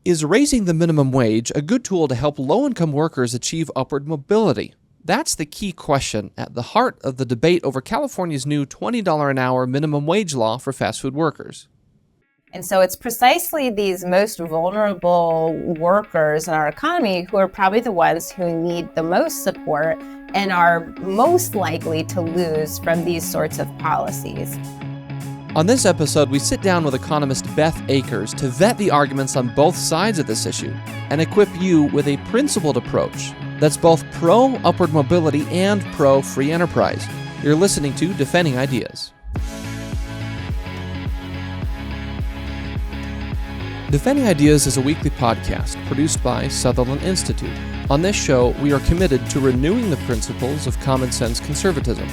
Is raising the minimum wage a good tool to help low-income workers achieve upward mobility? That's the key question at the heart of the debate over California's new $20 an hour minimum wage law for fast food workers. And so it's precisely these most vulnerable workers in our economy who are probably the ones who need the most support and are most likely to lose from these sorts of policies. On this episode, we sit down with economist Beth Akers to vet the arguments on both sides of this issue and equip you with a principled approach that's both pro-upward mobility and pro-free enterprise. You're listening to Defending Ideas. Defending Ideas is a weekly podcast produced by Sutherland Institute. On this show, we are committed to renewing the principles of common sense conservatism,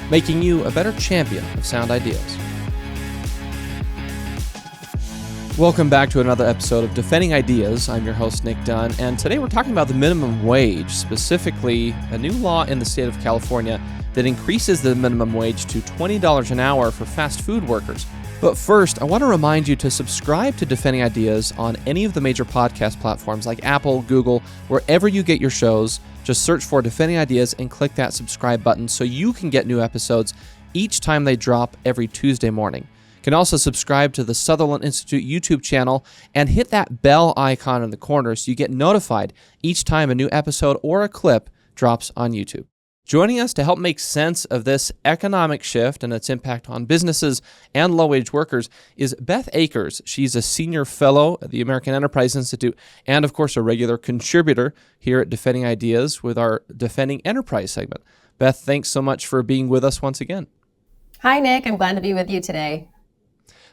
making you a better champion of sound ideas. Welcome back to another episode of Defending Ideas. I'm your host, Nic Dunn, and today we're talking about the minimum wage, specifically a new law in the state of California that increases the minimum wage to $20 an hour for fast food workers. But first, I want to remind you to subscribe to Defending Ideas on any of the major podcast platforms like Apple, Google, wherever you get your shows. Just search for Defending Ideas and click that subscribe button so you can get new episodes each time they drop every Tuesday morning. You can also subscribe to the Sutherland Institute YouTube channel and hit that bell icon in the corner so you get notified each time a new episode or a clip drops on YouTube. Joining us to help make sense of this economic shift and its impact on businesses and low-wage workers is Beth Akers. She's a senior fellow at the American Enterprise Institute and, of course, a regular contributor here at Defending Ideas with our Defending Enterprise segment. Beth, thanks so much for being with us once again. Hi, Nick. I'm glad to be with you today.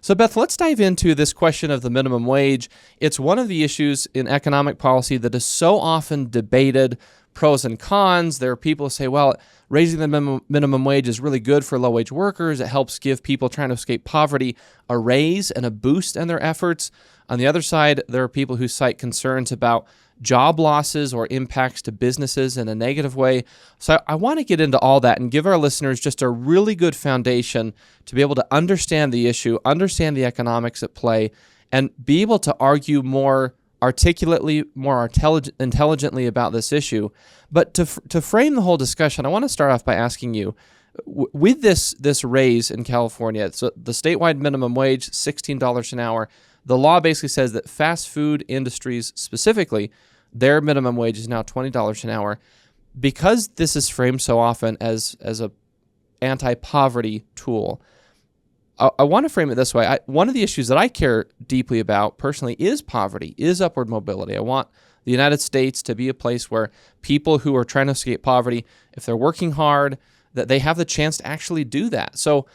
So, Beth, let's dive into this question of the minimum wage. It's one of the issues in economic policy that is so often debated, pros and cons. There are people who say, well, raising the minimum wage is really good for low-wage workers. It helps give people trying to escape poverty a raise and a boost in their efforts. On the other side, there are people who cite concerns about job losses or impacts to businesses in a negative way. So I want to get into all that and give our listeners just a really good foundation to be able to understand the issue, understand the economics at play, and be able to argue more articulately, more intelligently about this issue. But to frame the whole discussion, I want to start off by asking you, with this raise in California, so the statewide minimum wage, $16 an hour, the law basically says that fast food industries specifically, their minimum wage is now $20 an hour. Because this is framed so often as a anti-poverty tool, I want to frame it this way. One of the issues that I care deeply about personally is poverty, is upward mobility. I want the United States to be a place where people who are trying to escape poverty, if they're working hard, that they have the chance to actually do that. So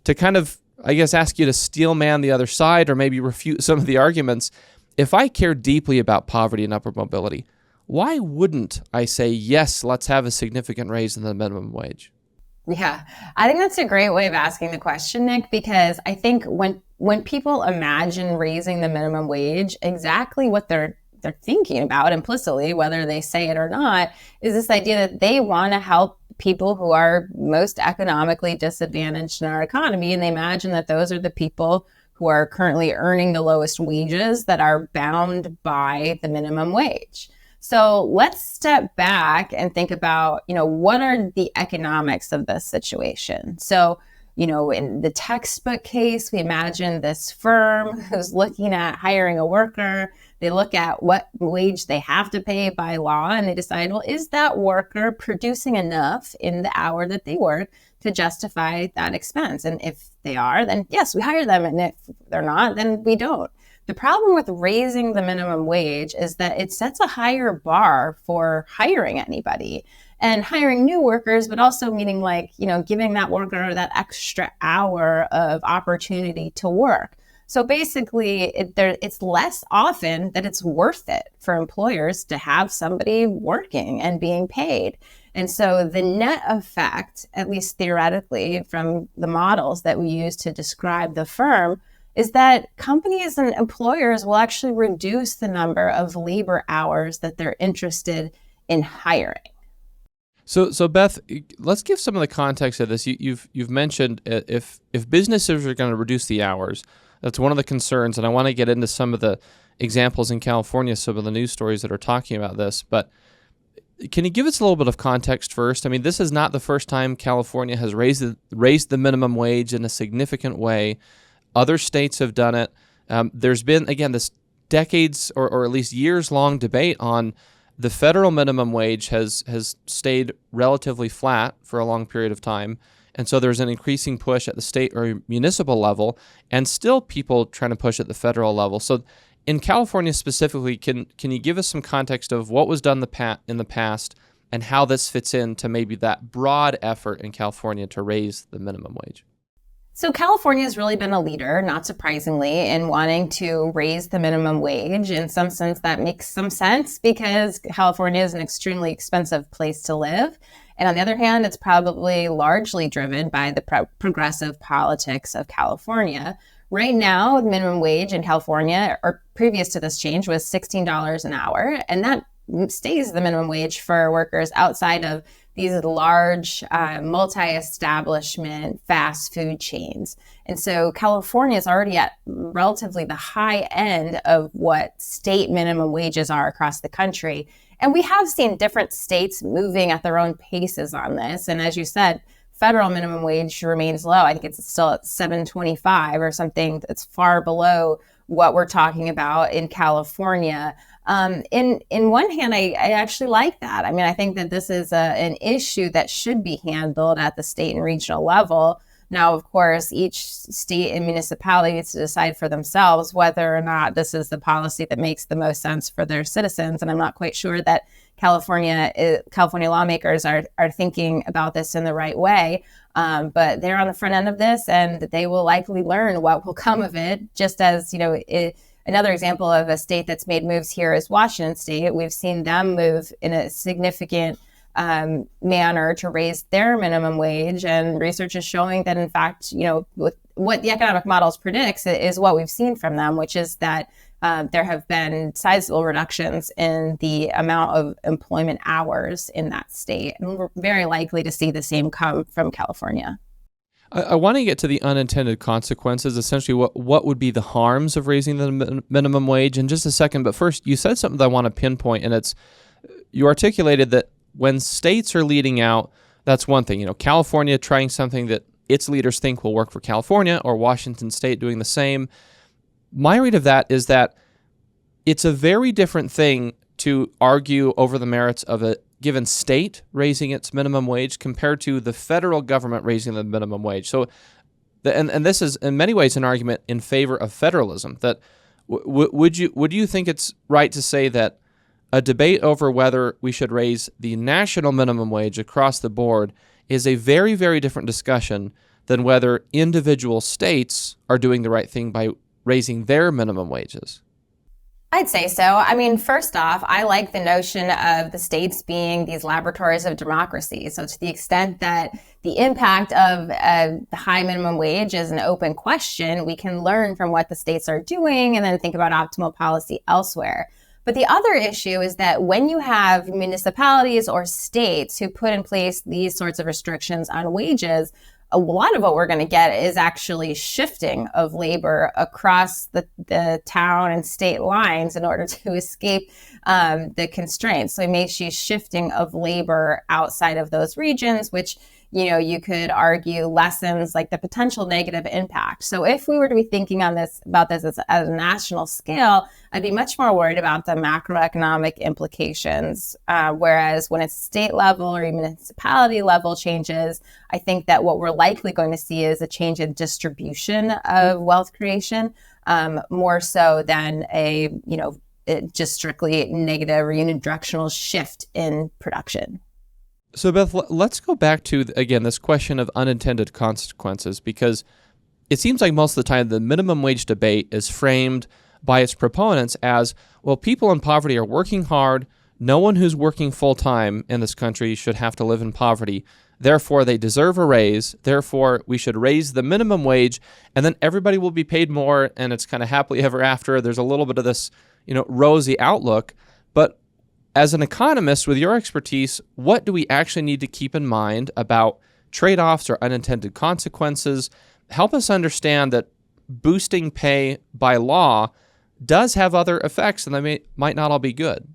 to kind of, I guess, ask you to steel man the other side or maybe refute some of the arguments, if I care deeply about poverty and upward mobility, why wouldn't I say, yes, let's have a significant raise in the minimum wage? Yeah, I think that's a great way of asking the question, Nick, because I think when people imagine raising the minimum wage, exactly what they're thinking about implicitly, whether they say it or not, is this idea that they want to help people who are most economically disadvantaged in our economy. And they imagine that those are the people who are currently earning the lowest wages that are bound by the minimum wage. So let's step back and think about, what are the economics of this situation? So, in the textbook case, we imagine this firm who's looking at hiring a worker. They look at what wage they have to pay by law, and they decide, well, is that worker producing enough in the hour that they work to justify that expense? And if they are, then yes, we hire them. And if they're not, then we don't. The problem with raising the minimum wage is that it sets a higher bar for hiring anybody and hiring new workers, but also meaning giving that worker that extra hour of opportunity to work. So basically, it's less often that it's worth it for employers to have somebody working and being paid. And so the net effect, at least theoretically from the models that we use to describe the firm, is that companies and employers will actually reduce the number of labor hours that they're interested in hiring. So Beth, let's give some of the context of this. You've mentioned if businesses are going to reduce the hours, that's one of the concerns, and I want to get into some of the examples in California, some of the news stories that are talking about this. But can you give us a little bit of context first? I mean, this is not the first time California has raised the minimum wage in a significant way. Other states have done it. There's been, again, this decades or at least years-long debate on the federal minimum wage has stayed relatively flat for a long period of time. And so there's an increasing push at the state or municipal level, and still people trying to push at the federal level. So in California specifically, can you give us some context of what was done in the past and how this fits into maybe that broad effort in California to raise the minimum wage? So California has really been a leader, not surprisingly, in wanting to raise the minimum wage. In some sense, that makes some sense because California is an extremely expensive place to live. And on the other hand, it's probably largely driven by the progressive politics of California. Right now, the minimum wage in California, or previous to this change, was $16 an hour. And that stays the minimum wage for workers outside of these large multi-establishment fast food chains. And so California is already at relatively the high end of what state minimum wages are across the country. And we have seen different states moving at their own paces on this. And as you said, federal minimum wage remains low. I think it's still at $7.25 or something that's far below what we're talking about in California. In one hand, I actually like that. I mean, I think that this is an issue that should be handled at the state and regional level. Now, of course, each state and municipality needs to decide for themselves whether or not this is the policy that makes the most sense for their citizens. And I'm not quite sure that California lawmakers are thinking about this in the right way. But they're on the front end of this, and they will likely learn what will come of it. Just as, another example of a state that's made moves here is Washington State. We've seen them move in a significant manner to raise their minimum wage, and research is showing that, in fact, with what the economic models predicts is what we've seen from them, which is that there have been sizable reductions in the amount of employment hours in that state, and we're very likely to see the same come from California. I want to get to the unintended consequences, essentially what would be the harms of raising the minimum wage in just a second. But first, you said something that I want to pinpoint, and you articulated that when states are leading out, that's one thing. California trying something that its leaders think will work for California, or Washington State doing the same. My read of that is that it's a very different thing to argue over the merits of a given state raising its minimum wage compared to the federal government raising the minimum wage. So, and this is in many ways an argument in favor of federalism. That would you think it's right to say that a debate over whether we should raise the national minimum wage across the board is a very, very different discussion than whether individual states are doing the right thing by raising their minimum wages? I'd say so. I mean, first off, I like the notion of the states being these laboratories of democracy. So to the extent that the impact of the high minimum wage is an open question, we can learn from what the states are doing and then think about optimal policy elsewhere. But the other issue is that when you have municipalities or states who put in place these sorts of restrictions on wages, a lot of what we're going to get is actually shifting of labor across the town and state lines in order to escape the constraints. So it may see shifting of labor outside of those regions, which you could argue lessens like the potential negative impact. So if we were to be thinking about this as a national scale, I'd be much more worried about the macroeconomic implications. Whereas when it's state level or municipality level changes, I think that what we're likely going to see is a change in distribution of wealth creation, more so than a just strictly negative or unidirectional shift in production. So, Beth, let's go back to, again, this question of unintended consequences, because it seems like most of the time the minimum wage debate is framed by its proponents as, well, people in poverty are working hard. No one who's working full-time in this country should have to live in poverty. Therefore, they deserve a raise. Therefore, we should raise the minimum wage, and then everybody will be paid more, and it's kind of happily ever after. There's a little bit of this, rosy outlook. But as an economist with your expertise, what do we actually need to keep in mind about trade-offs or unintended consequences? Help us understand that boosting pay by law does have other effects, and they might not all be good.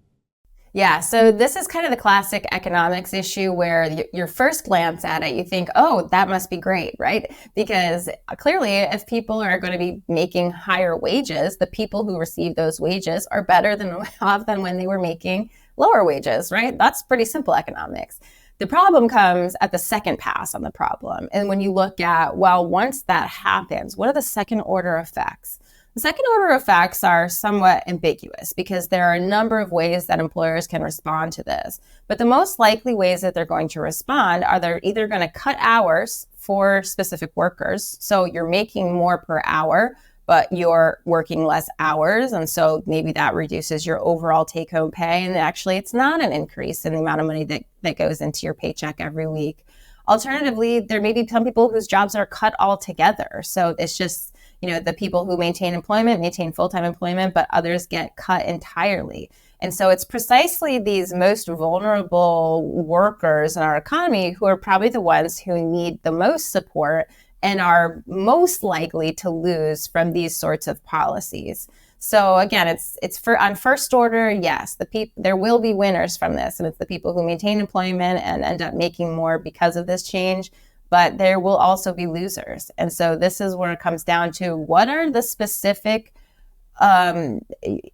Yeah, so this is kind of the classic economics issue where your first glance at it, you think, oh, that must be great, right? Because clearly, if people are going to be making higher wages, the people who receive those wages are better off than when they were making lower wages, right? That's pretty simple economics. The problem comes at the second pass on the problem. And when you look at, well, once that happens, what are the second order effects? The second order effects are somewhat ambiguous because there are a number of ways that employers can respond to this. But the most likely ways that they're going to respond are they're either going to cut hours for specific workers. So you're making more per hour, but you're working less hours. And so maybe that reduces your overall take-home pay. And actually, it's not an increase in the amount of money that goes into your paycheck every week. Alternatively, there may be some people whose jobs are cut altogether. So it's just, the people who maintain full-time employment, but others get cut entirely. And so it's precisely these most vulnerable workers in our economy who are probably the ones who need the most support and are most likely to lose from these sorts of policies. So again, it's on first order, yes, there will be winners from this, and it's the people who maintain employment and end up making more because of this change. But there will also be losers. And so this is where it comes down to what are the specific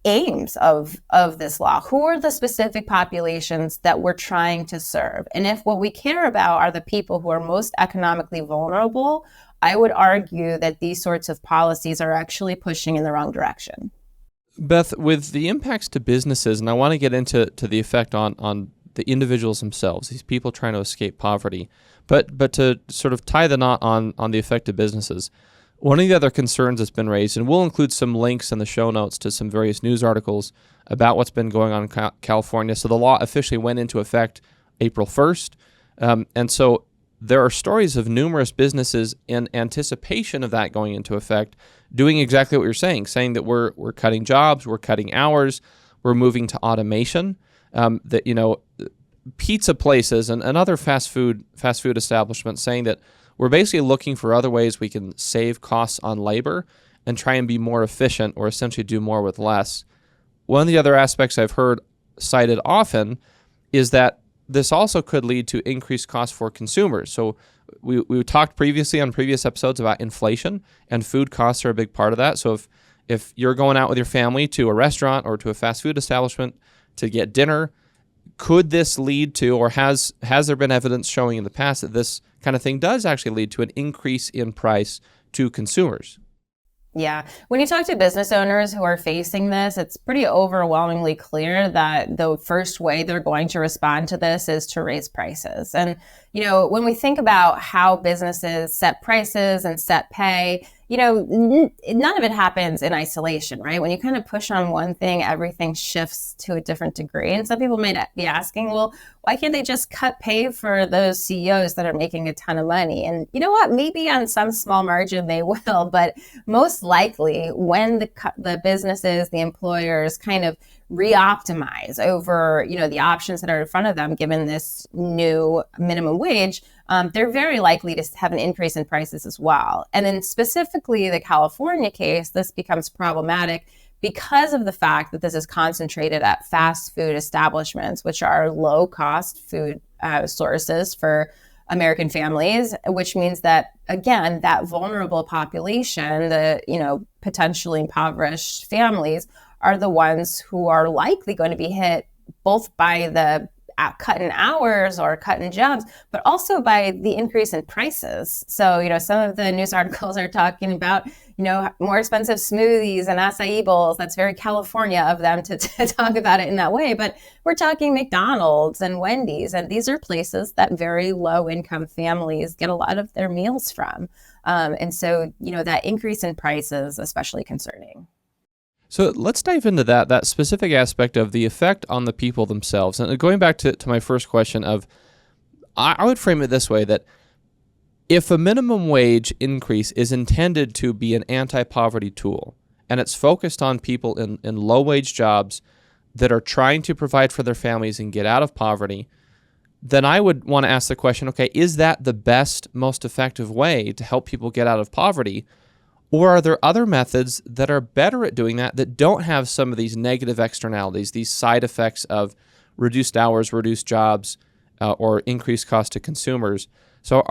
aims of this law? Who are the specific populations that we're trying to serve? And if what we care about are the people who are most economically vulnerable, I would argue that these sorts of policies are actually pushing in the wrong direction. Beth, with the impacts to businesses, and I want to get into the effect on the individuals themselves, these people trying to escape poverty, but to sort of tie the knot on the effect of businesses, one of the other concerns that's been raised, and we'll include some links in the show notes to some various news articles about what's been going on in California. So the law officially went into effect April 1st. And so there are stories of numerous businesses in anticipation of that going into effect, doing exactly what you're saying that we're cutting jobs, we're cutting hours, we're moving to automation. Pizza places and other fast food establishments saying that we're basically looking for other ways we can save costs on labor and try and be more efficient or essentially do more with less. One of the other aspects I've heard cited often is that this also could lead to increased costs for consumers. So we talked previously on previous episodes about inflation, and food costs are a big part of that. So if you're going out with your family to a restaurant or to a fast food establishment to get dinner, could this lead to, or has there been evidence showing in the past that this kind of thing does actually lead to an increase in price to consumers? Yeah. When you talk to business owners who are facing this, it's pretty overwhelmingly clear that the first way they're going to respond to this is to raise prices. And, when we think about how businesses set prices and set pay, none of it happens in isolation, right? When you kind of push on one thing, everything shifts to a different degree. And some people might be asking, well, why can't they just cut pay for those CEOs that are making a ton of money? And you know what? Maybe on some small margin they will, but most likely when the businesses, the employers kind of re-optimize over, the options that are in front of them, given this new minimum wage, they're very likely to have an increase in prices as well. And then specifically the California case, this becomes problematic because of the fact that this is concentrated at fast food establishments, which are low-cost food sources for American families, which means that, again, that vulnerable population, the potentially impoverished families, are the ones who are likely going to be hit both by the cut in hours or cut in jobs, but also by the increase in prices. So, some of the news articles are talking about, more expensive smoothies and acai bowls. That's very California of them to talk about it in that way. But we're talking McDonald's and Wendy's, and these are places that very low income families get a lot of their meals from. And so, that increase in prices is especially concerning. So let's dive into that specific aspect of the effect on the people themselves. And going back to my first question of, I would frame it this way, that if a minimum wage increase is intended to be an anti-poverty tool, and it's focused on people in low-wage jobs that are trying to provide for their families and get out of poverty, then I would want to ask the question, okay, is that the best, most effective way to help people get out of poverty? Or are there other methods that are better at doing that that don't have some of these negative externalities, these side effects of reduced hours, reduced jobs, or increased cost to consumers? So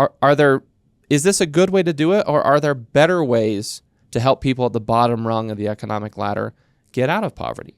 is this a good way to do it, or are there better ways to help people at the bottom rung of the economic ladder get out of poverty?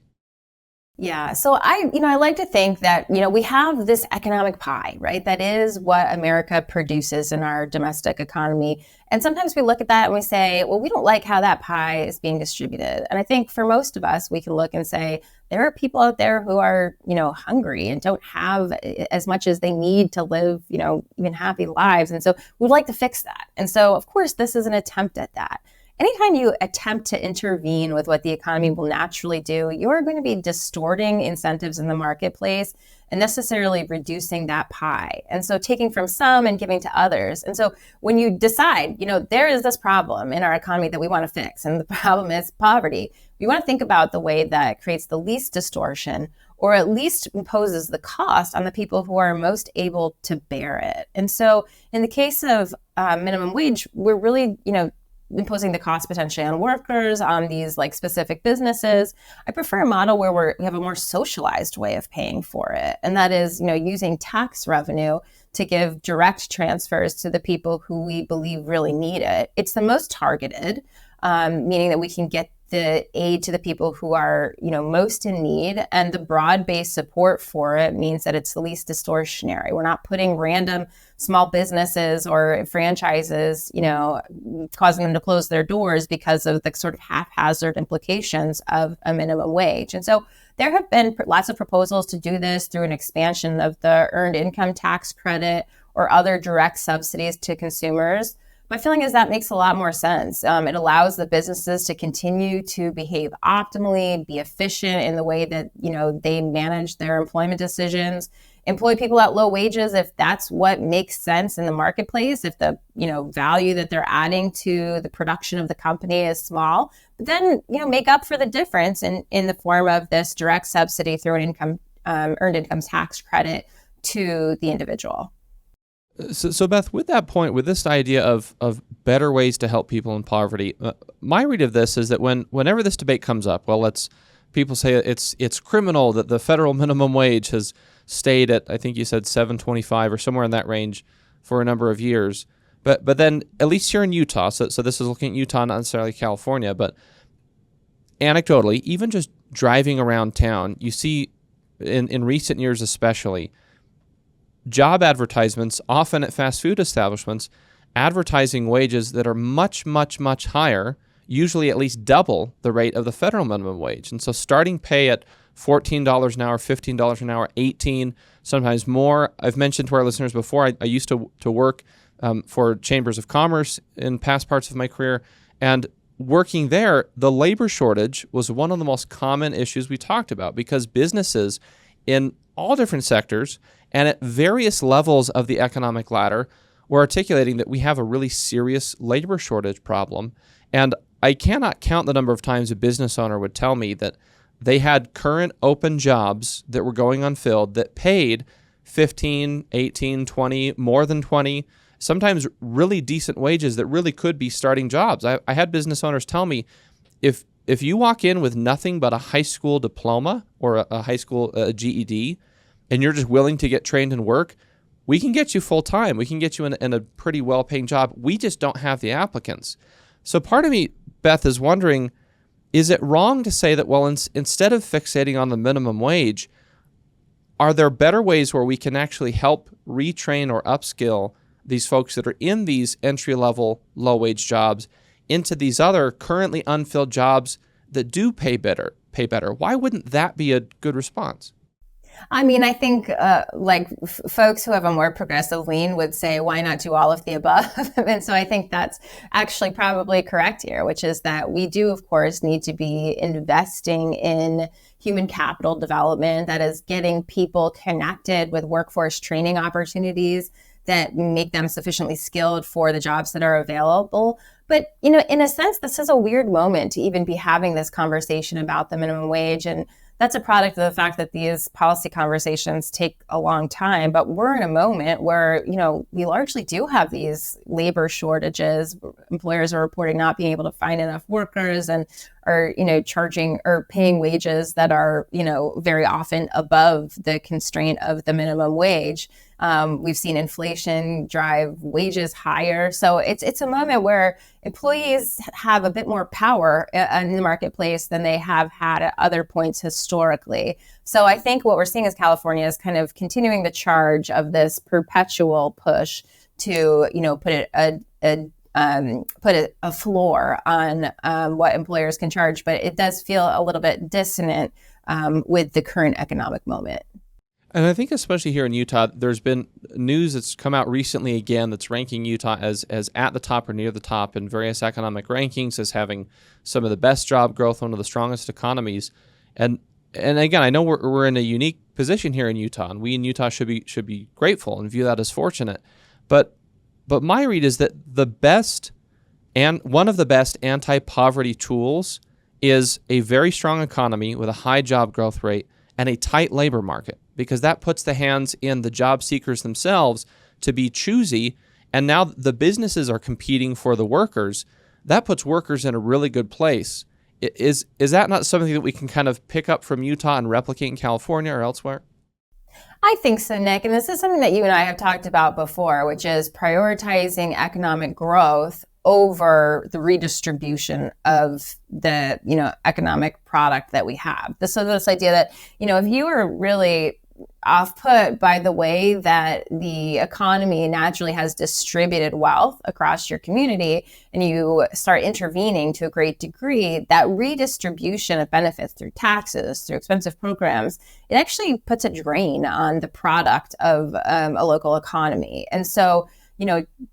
Yeah. So I like to think that, we have this economic pie, right? That is what America produces in our domestic economy. And sometimes we look at that and we say, well, we don't like how that pie is being distributed. And I think for most of us, we can look and say, there are people out there who are, hungry and don't have as much as they need to live, even happy lives. And so we'd like to fix that. And so, of course, this is an attempt at that. Anytime you attempt to intervene with what the economy will naturally do, you're going to be distorting incentives in the marketplace and necessarily reducing that pie. And so taking from some and giving to others. And so when you decide, there is this problem in our economy that we want to fix, and the problem is poverty, you want to think about the way that creates the least distortion, or at least imposes the cost on the people who are most able to bear it. And so in the case of minimum wage, we're really, imposing the cost potentially on workers, on these specific businesses. I prefer a model where we have a more socialized way of paying for it. And that is, using tax revenue to give direct transfers to the people who we believe really need it. It's the most targeted, meaning that we can get the aid to the people who are, most in need, and the broad-based support for it means that it's the least distortionary. We're not putting random small businesses or franchises, causing them to close their doors because of the sort of haphazard implications of a minimum wage. And so there have been lots of proposals to do this through an expansion of the earned income tax credit or other direct subsidies to consumers. My feeling is that makes a lot more sense. It allows the businesses to continue to behave optimally, be efficient in the way that, they manage their employment decisions, employ people at low wages if that's what makes sense in the marketplace, if the, value that they're adding to the production of the company is small, but then, make up for the difference in the form of this direct subsidy through an earned income tax credit to the individual. So Beth, with that point, with this idea of better ways to help people in poverty, my read of this is that whenever this debate comes up, people say it's criminal that the federal minimum wage has stayed at, I think you said $7.25 or somewhere in that range for a number of years. But then at least here in Utah, so this is looking at Utah, not necessarily California, but anecdotally, even just driving around town, you see in recent years especially, job advertisements, often at fast food establishments, advertising wages that are much, much, much higher, usually at least double the rate of the federal minimum wage. And so starting pay at $14 an hour, $15 an hour, $18, sometimes more. I've mentioned to our listeners before, I used to work for chambers of commerce in past parts of my career. And working there, the labor shortage was one of the most common issues we talked about because businesses in all different sectors and at various levels of the economic ladder were articulating that we have a really serious labor shortage problem. And I cannot count the number of times a business owner would tell me that they had current open jobs that were going unfilled that paid 15, 18, 20, more than 20, sometimes really decent wages that really could be starting jobs. I had business owners tell me, if you walk in with nothing but a high school diploma or a high school GED, and you're just willing to get trained and work, we can get you full time. We can get you in a pretty well-paying job. We just don't have the applicants. So part of me, Beth, is wondering, is it wrong to say that, instead of fixating on the minimum wage, are there better ways where we can actually help retrain or upskill these folks that are in these entry-level, low-wage jobs into these other currently unfilled jobs that do pay better? Why wouldn't that be a good response? I mean, I think folks who have a more progressive lean would say, why not do all of the above? And so I think that's actually probably correct here, which is that we do, of course, need to be investing in human capital development, that is getting people connected with workforce training opportunities that make them sufficiently skilled for the jobs that are available. But, in a sense, this is a weird moment to even be having this conversation about the minimum wage. And that's a product of the fact that these policy conversations take a long time. But we're in a moment where, we largely do have these labor shortages. Employers are reporting not being able to find enough workers and are, charging or paying wages that are, very often above the constraint of the minimum wage. We've seen inflation drive wages higher. So it's a moment where employees have a bit more power in the marketplace than they have had at other points historically. So I think what we're seeing as California is kind of continuing the charge of this perpetual push to, put a floor on what employers can charge. But it does feel a little bit dissonant with the current economic moment. And I think especially here in Utah, there's been news that's come out recently again that's ranking Utah as at the top or near the top in various economic rankings as having some of the best job growth, one of the strongest economies. And again, I know we're in a unique position here in Utah, and we in Utah should be grateful and view that as fortunate. But my read is that the best and one of the best anti-poverty tools is a very strong economy with a high job growth rate and a tight labor market, because that puts the hands in the job seekers themselves to be choosy. And now the businesses are competing for the workers. That puts workers in a really good place. Is that not something that we can kind of pick up from Utah and replicate in California or elsewhere? I think so, Nick. And this is something that you and I have talked about before, which is prioritizing economic growth over the redistribution of the, economic product that we have. So this idea that, if you are really off-put by the way that the economy naturally has distributed wealth across your community, and you start intervening to a great degree, that redistribution of benefits through taxes, through expensive programs, it actually puts a drain on the product of a local economy. And so,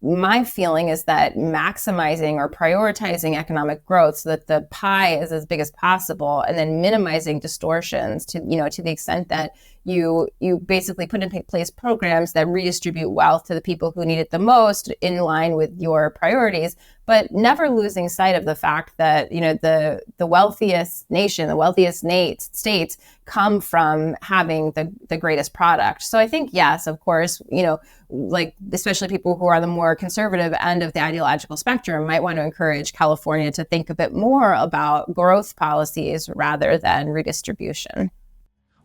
my feeling is that maximizing or prioritizing economic growth so that the pie is as big as possible, and then minimizing distortions to the extent that you basically put in place programs that redistribute wealth to the people who need it the most in line with your priorities, but never losing sight of the fact that, the wealthiest nation, the wealthiest states come from having the greatest product. So I think, yes, of course, especially people who are the more conservative end of the ideological spectrum might want to encourage California to think a bit more about growth policies rather than redistribution.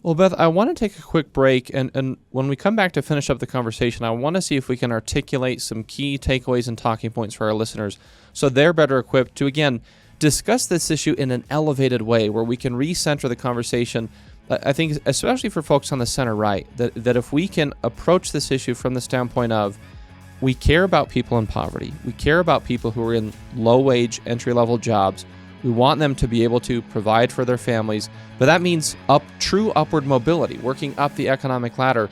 Well, Beth, I want to take a quick break, and when we come back to finish up the conversation, I want to see if we can articulate some key takeaways and talking points for our listeners so they're better equipped to, again, discuss this issue in an elevated way where we can recenter the conversation. I think especially for folks on the center right, that if we can approach this issue from the standpoint of we care about people in poverty, we care about people who are in low-wage, entry-level jobs, we want them to be able to provide for their families, but that means true upward mobility, working up the economic ladder.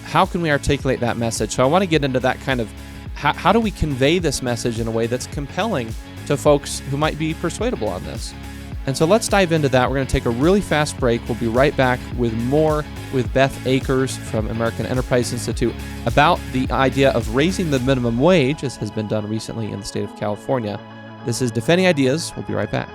How can we articulate that message? So I want to get into that kind of, how do we convey this message in a way that's compelling to folks who might be persuadable on this? And so let's dive into that. We're going to take a really fast break. We'll be right back with more with Beth Akers from American Enterprise Institute about the idea of raising the minimum wage, as has been done recently in the state of California. This is Defending Ideas. We'll be right back.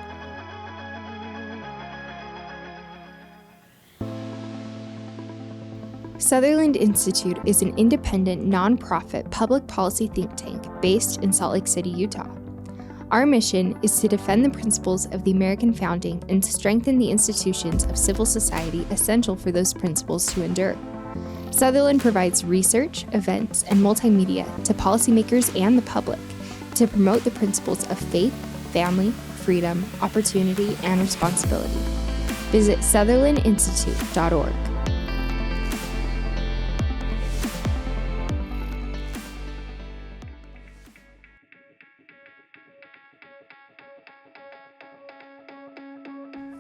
Sutherland Institute is an independent, nonprofit public policy think tank based in Salt Lake City, Utah. Our mission is to defend the principles of the American founding and strengthen the institutions of civil society essential for those principles to endure. Sutherland provides research, events, and multimedia to policymakers and the public to promote the principles of faith, family, freedom, opportunity, and responsibility. Visit sutherlandinstitute.org.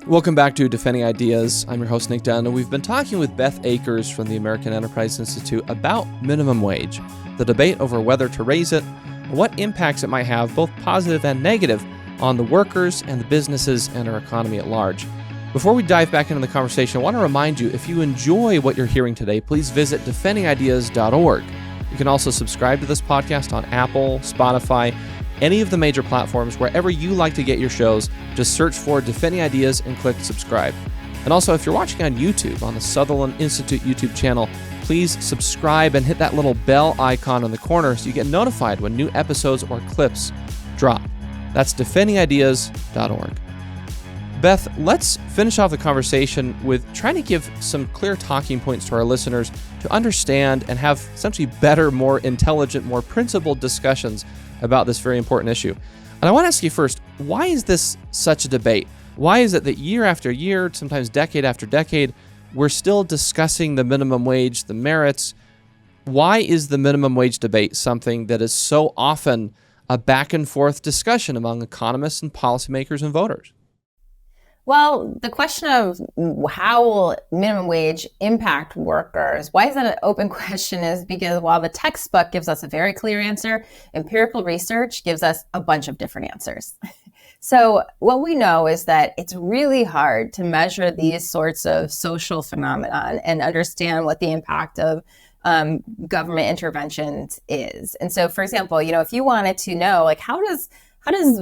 Welcome back to Defending Ideas. I'm your host, Nic Dunn, and we've been talking with Beth Akers from the American Enterprise Institute about minimum wage, the debate over whether to raise it, and what impacts it might have, both positive and negative, on the workers and the businesses and our economy at large. Before we dive back into the conversation, I want to remind you, if you enjoy what you're hearing today, please visit defendingideas.org. You can also subscribe to this podcast on Apple, Spotify, any of the major platforms. Wherever you like to get your shows, just search for Defending Ideas and click subscribe. And also, if you're watching on YouTube, on the Sutherland Institute YouTube channel, please subscribe and hit that little bell icon in the corner so you get notified when new episodes or clips drop. That's defendingideas.org. Beth, let's finish off the conversation with trying to give some clear talking points to our listeners to understand and have essentially better, more intelligent, more principled discussions about this very important issue. And I want to ask you first, why is this such a debate? Why is it that year after year, sometimes decade after decade, we're still discussing the minimum wage, the merits? Why is the minimum wage debate something that is so often a back and forth discussion among economists and policymakers and voters? Well, the question of how will minimum wage impact workers, why is that an open question, is because while the textbook gives us a very clear answer, empirical research gives us a bunch of different answers. So what we know is that it's really hard to measure these sorts of social phenomenon and understand what the impact of government interventions is. And so, for example, if you wanted to know, like, how does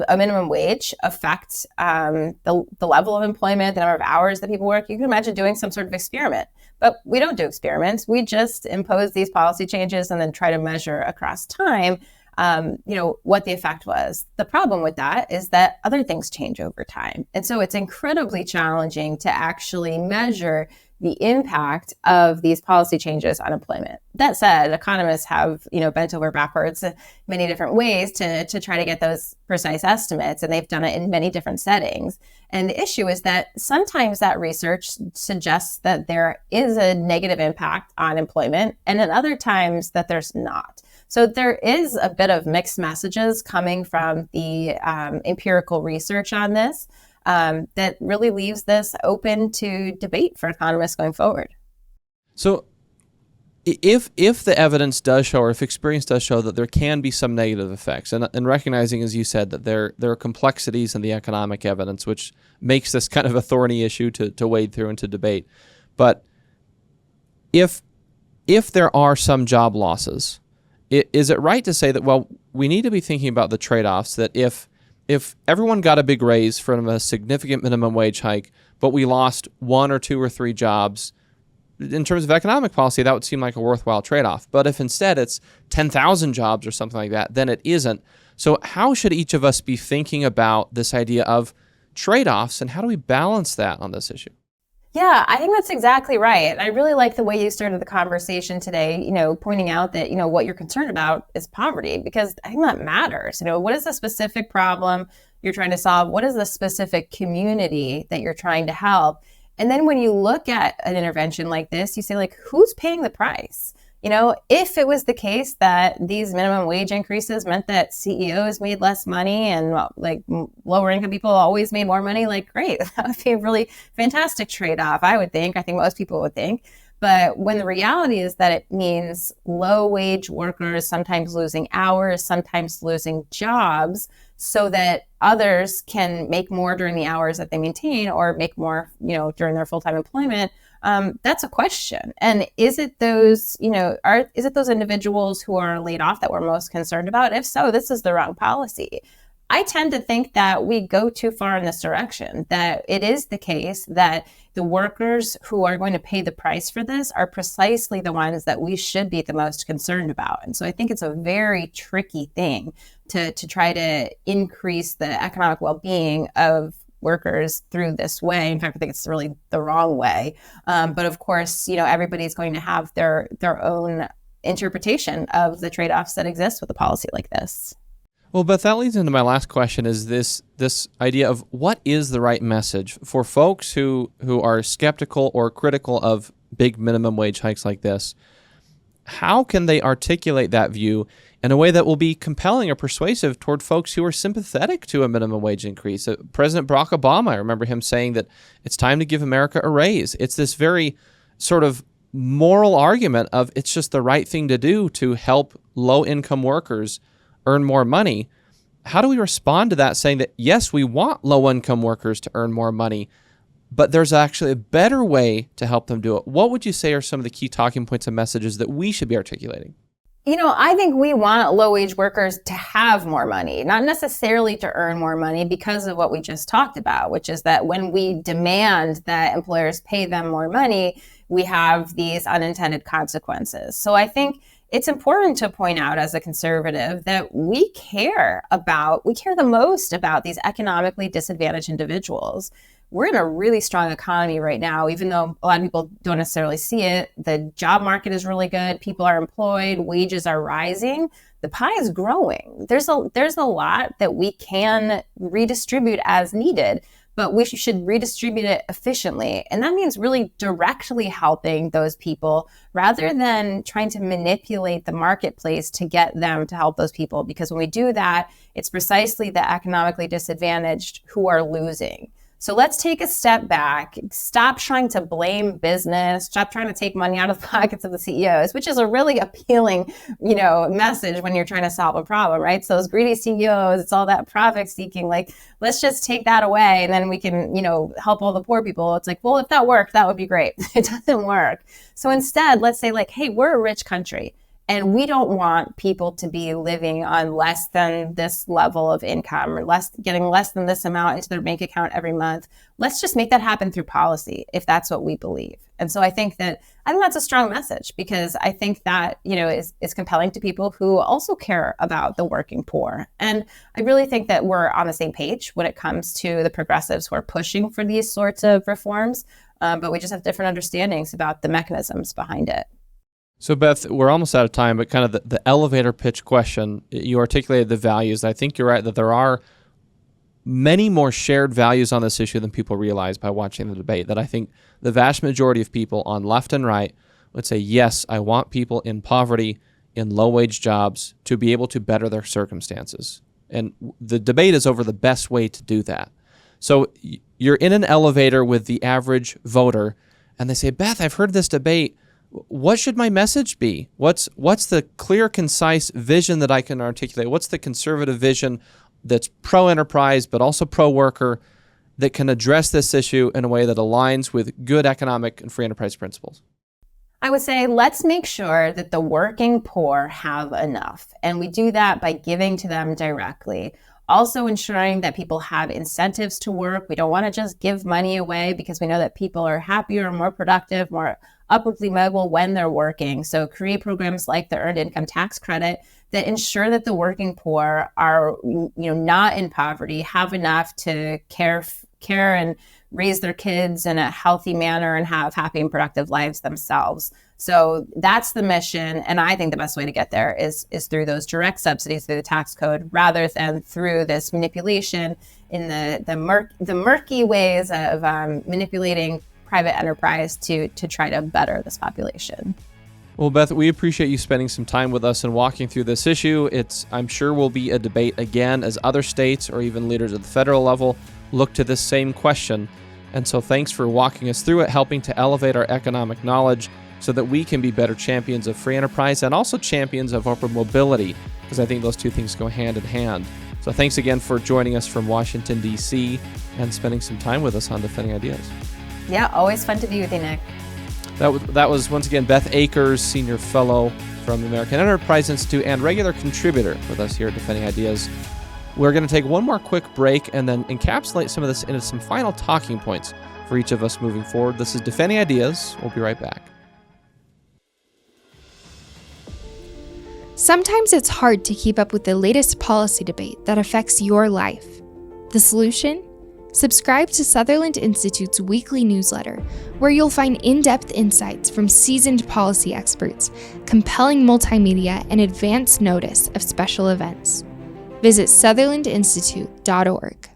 a minimum wage affect the level of employment, the number of hours that people work? You can imagine doing some sort of experiment. But we don't do experiments. We just impose these policy changes and then try to measure across time, what the effect was. The problem with that is that other things change over time. And so it's incredibly challenging to actually measure the impact of these policy changes on employment. That said, economists have, bent over backwards in many different ways to try to get those precise estimates, and they've done it in many different settings. And the issue is that sometimes that research suggests that there is a negative impact on employment, and at other times that there's not. So there is a bit of mixed messages coming from the empirical research on this. That really leaves this open to debate for economists going forward. So if the evidence does show, or if experience does show, that there can be some negative effects, and recognizing, as you said, that there are complexities in the economic evidence, which makes this kind of a thorny issue to wade through and to debate. But if there are some job losses, is it right to say that, well, we need to be thinking about the trade-offs, that if everyone got a big raise from a significant minimum wage hike, but we lost 1 or 2 or 3 jobs, in terms of economic policy, that would seem like a worthwhile trade-off. But if instead it's 10,000 jobs or something like that, then it isn't. So how should each of us be thinking about this idea of trade-offs, and how do we balance that on this issue? Yeah, I think that's exactly right. I really like the way you started the conversation today, pointing out that, what you're concerned about is poverty, because I think that matters. What is the specific problem you're trying to solve? What is the specific community that you're trying to help? And then when you look at an intervention like this, you say, like, who's paying the price? If it was the case that these minimum wage increases meant that CEOs made less money and lower income people always made more money, great, that would be a really fantastic trade-off, I would think. I think most people would think. But when the reality is that it means low wage workers sometimes losing hours, sometimes losing jobs, so that others can make more during the hours that they maintain, or make more, during their full-time employment, that's a question. And is it those, is it those individuals who are laid off that we're most concerned about? If so, this is the wrong policy. I tend to think that we go too far in this direction, that it is the case that the workers who are going to pay the price for this are precisely the ones that we should be the most concerned about. And so I think it's a very tricky thing to try to increase the economic well-being of workers through this way. In fact, I think it's really the wrong way. But of course, everybody's going to have their own interpretation of the trade-offs that exist with a policy like this. Well, Beth, that leads into my last question, is this idea of what is the right message for folks who are skeptical or critical of big minimum wage hikes like this. How can they articulate that view in a way that will be compelling or persuasive toward folks who are sympathetic to a minimum wage increase? President Barack Obama, I remember him saying that it's time to give America a raise. It's this very sort of moral argument of it's just the right thing to do to help low-income workers earn more money. How do we respond to that, saying that, yes, we want low-income workers to earn more money, but there's actually a better way to help them do it? What would you say are some of the key talking points and messages that we should be articulating? I think we want low-wage workers to have more money, not necessarily to earn more money because of what we just talked about, which is that when we demand that employers pay them more money, we have these unintended consequences. So I think it's important to point out as a conservative that we care the most about these economically disadvantaged individuals. We're in a really strong economy right now, even though a lot of people don't necessarily see it. The job market is really good. People are employed. Wages are rising. The pie is growing. There's a lot that we can redistribute as needed, but we should redistribute it efficiently. And that means really directly helping those people rather than trying to manipulate the marketplace to get them to help those people. Because when we do that, it's precisely the economically disadvantaged who are losing. So let's take a step back, stop trying to blame business, stop trying to take money out of the pockets of the CEOs, which is a really appealing, message when you're trying to solve a problem, right? So those greedy CEOs, it's all that profit seeking, like, let's just take that away and then we can, help all the poor people. It's like, well, if that worked, that would be great. It doesn't work. So instead, let's say like, hey, we're a rich country. And we don't want people to be living on less than this level of income or getting less than this amount into their bank account every month. Let's just make that happen through policy if that's what we believe. And so I think that's a strong message because I think that, is compelling to people who also care about the working poor. And I really think that we're on the same page when it comes to the progressives who are pushing for these sorts of reforms, but we just have different understandings about the mechanisms behind it. So Beth, we're almost out of time, but kind of the elevator pitch question, you articulated the values. I think you're right that there are many more shared values on this issue than people realize by watching the debate, that I think the vast majority of people on left and right would say, yes, I want people in poverty, in low-wage jobs, to be able to better their circumstances. And the debate is over the best way to do that. So you're in an elevator with the average voter, and they say, Beth, I've heard this debate. What should my message be? What's the clear, concise vision that I can articulate? What's the conservative vision that's pro-enterprise but also pro-worker that can address this issue in a way that aligns with good economic and free enterprise principles? I would say let's make sure that the working poor have enough. And we do that by giving to them directly. Also ensuring that people have incentives to work. We don't want to just give money away because we know that people are happier, more productive, more upwardly mobile when they're working. So create programs like the Earned Income Tax Credit that ensure that the working poor are, not in poverty, have enough to care and raise their kids in a healthy manner and have happy and productive lives themselves. So that's the mission. And I think the best way to get there is through those direct subsidies through the tax code rather than through this manipulation in the murky ways of manipulating private enterprise to try to better this population. Well, Beth, we appreciate you spending some time with us and walking through this issue. I'm sure will be a debate again as other states or even leaders at the federal level look to this same question. And so thanks for walking us through it, helping to elevate our economic knowledge so that we can be better champions of free enterprise and also champions of upward mobility, because I think those two things go hand in hand. So thanks again for joining us from Washington, D.C. and spending some time with us on Defending Ideas. Yeah, always fun to be with you, Nick. That was once again Beth Akers, Senior Fellow from the American Enterprise Institute and regular contributor with us here at Defending Ideas. We're going to take one more quick break and then encapsulate some of this into some final talking points for each of us moving forward. This is Defending Ideas. We'll be right back. Sometimes it's hard to keep up with the latest policy debate that affects your life. The solution? Subscribe to Sutherland Institute's weekly newsletter, where you'll find in-depth insights from seasoned policy experts, compelling multimedia, and advance notice of special events. Visit sutherlandinstitute.org.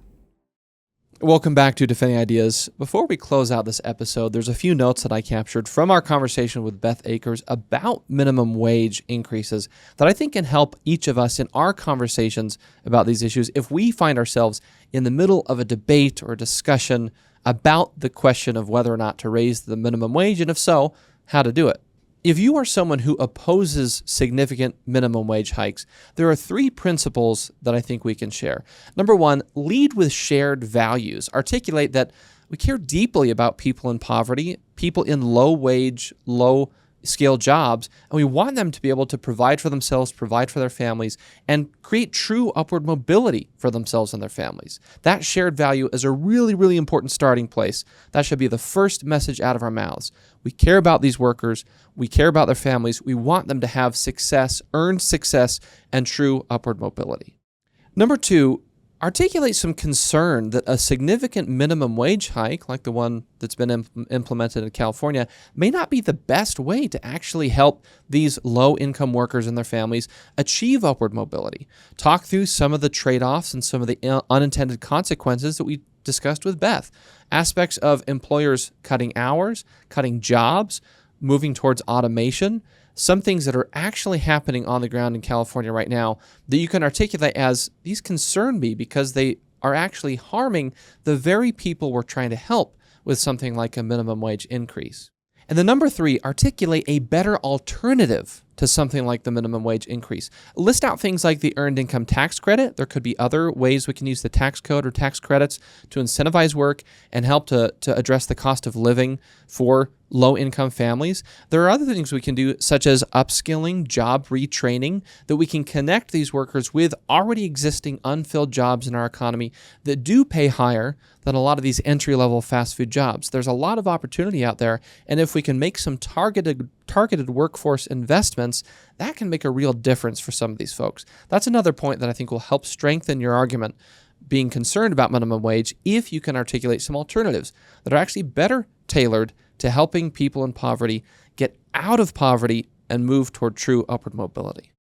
Welcome back to Defending Ideas. Before we close out this episode, there's a few notes that I captured from our conversation with Beth Akers about minimum wage increases that I think can help each of us in our conversations about these issues if we find ourselves in the middle of a debate or discussion about the question of whether or not to raise the minimum wage, and if so, how to do it. If you are someone who opposes significant minimum wage hikes, there are 3 principles that I think we can share. Number 1, lead with shared values. Articulate that we care deeply about people in poverty, people in low wage, low scale jobs, and we want them to be able to provide for themselves, provide for their families, and create true upward mobility for themselves and their families. That shared value is a really, really important starting place. That should be the first message out of our mouths. We care about these workers. We care about their families. We want them to have success, earned success, and true upward mobility. Number 2, articulate some concern that a significant minimum wage hike, like the one that's been implemented in California, may not be the best way to actually help these low-income workers and their families achieve upward mobility. Talk through some of the trade-offs and some of the unintended consequences that we discussed with Beth. Aspects of employers cutting hours, cutting jobs, moving towards automation, some things that are actually happening on the ground in California right now that you can articulate as, these concern me because they are actually harming the very people we're trying to help with something like a minimum wage increase. And then number 3, articulate a better alternative to something like the minimum wage increase. List out things like the earned income tax credit. There could be other ways we can use the tax code or tax credits to incentivize work and help to address the cost of living for low-income families. There are other things we can do, such as upskilling, job retraining, that we can connect these workers with already existing unfilled jobs in our economy that do pay higher than a lot of these entry-level fast food jobs. There's a lot of opportunity out there, and if we can make some targeted workforce investments, that can make a real difference for some of these folks. That's another point that I think will help strengthen your argument, being concerned about minimum wage, if you can articulate some alternatives that are actually better tailored to helping people in poverty get out of poverty and move toward true upward mobility.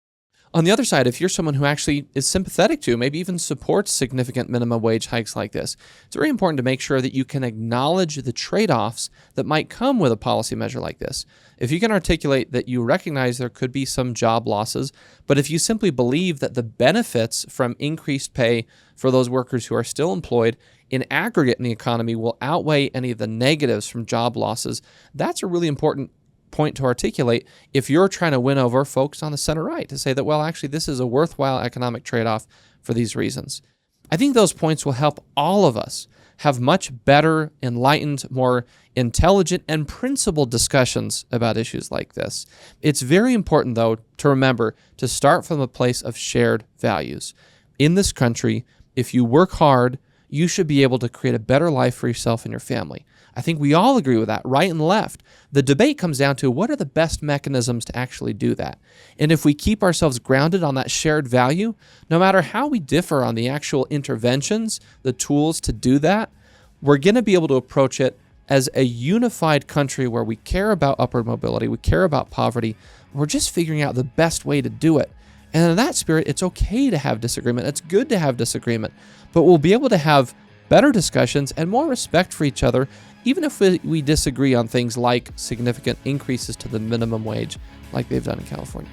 On the other side, if you're someone who actually is sympathetic to, maybe even supports significant minimum wage hikes like this, it's very important to make sure that you can acknowledge the trade-offs that might come with a policy measure like this. If you can articulate that you recognize there could be some job losses, but if you simply believe that the benefits from increased pay for those workers who are still employed in aggregate in the economy will outweigh any of the negatives from job losses, that's a really important point to articulate if you're trying to win over folks on the center right, to say that, well, actually, this is a worthwhile economic trade-off for these reasons. I think those points will help all of us have much better, enlightened, more intelligent, and principled discussions about issues like this. It's very important, though, to remember to start from a place of shared values. In this country, if you work hard, you should be able to create a better life for yourself and your family. I think we all agree with that, right and left. The debate comes down to what are the best mechanisms to actually do that. And if we keep ourselves grounded on that shared value, no matter how we differ on the actual interventions, the tools to do that, we're going to be able to approach it as a unified country where we care about upward mobility, we care about poverty, we're just figuring out the best way to do it. And in that spirit, it's okay to have disagreement. It's good to have disagreement, but we'll be able to have better discussions and more respect for each other, even if we disagree on things like significant increases to the minimum wage like they've done in California.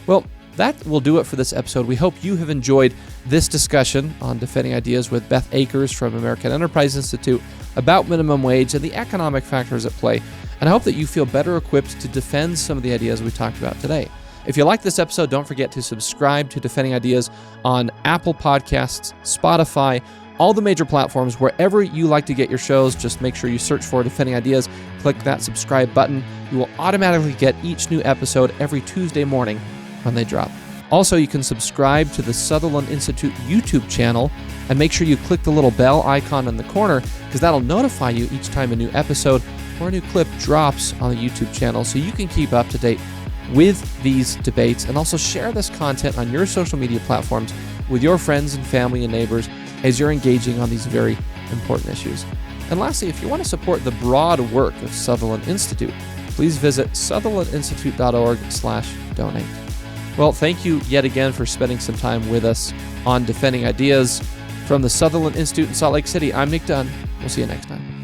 Well, that will do it for this episode. We hope you have enjoyed this discussion on Defending Ideas with Beth Akers from American Enterprise Institute about minimum wage and the economic factors at play. And I hope that you feel better equipped to defend some of the ideas we talked about today. If you like this episode, don't forget to subscribe to Defending Ideas on Apple Podcasts, Spotify, all the major platforms. Wherever you like to get your shows, just make sure you search for Defending Ideas, click that subscribe button. You will automatically get each new episode every Tuesday morning when they drop. Also, you can subscribe to the Sutherland Institute YouTube channel and make sure you click the little bell icon in the corner, because that'll notify you each time a new episode or a new clip drops on the YouTube channel, so you can keep up to date with these debates and also share this content on your social media platforms with your friends and family and neighbors as you're engaging on these very important issues. And lastly, if you want to support the broad work of Sutherland Institute, please visit sutherlandinstitute.org/donate. Well, thank you yet again for spending some time with us on Defending Ideas. From the Sutherland Institute in Salt Lake City, I'm Nic Dunn. We'll see you next time.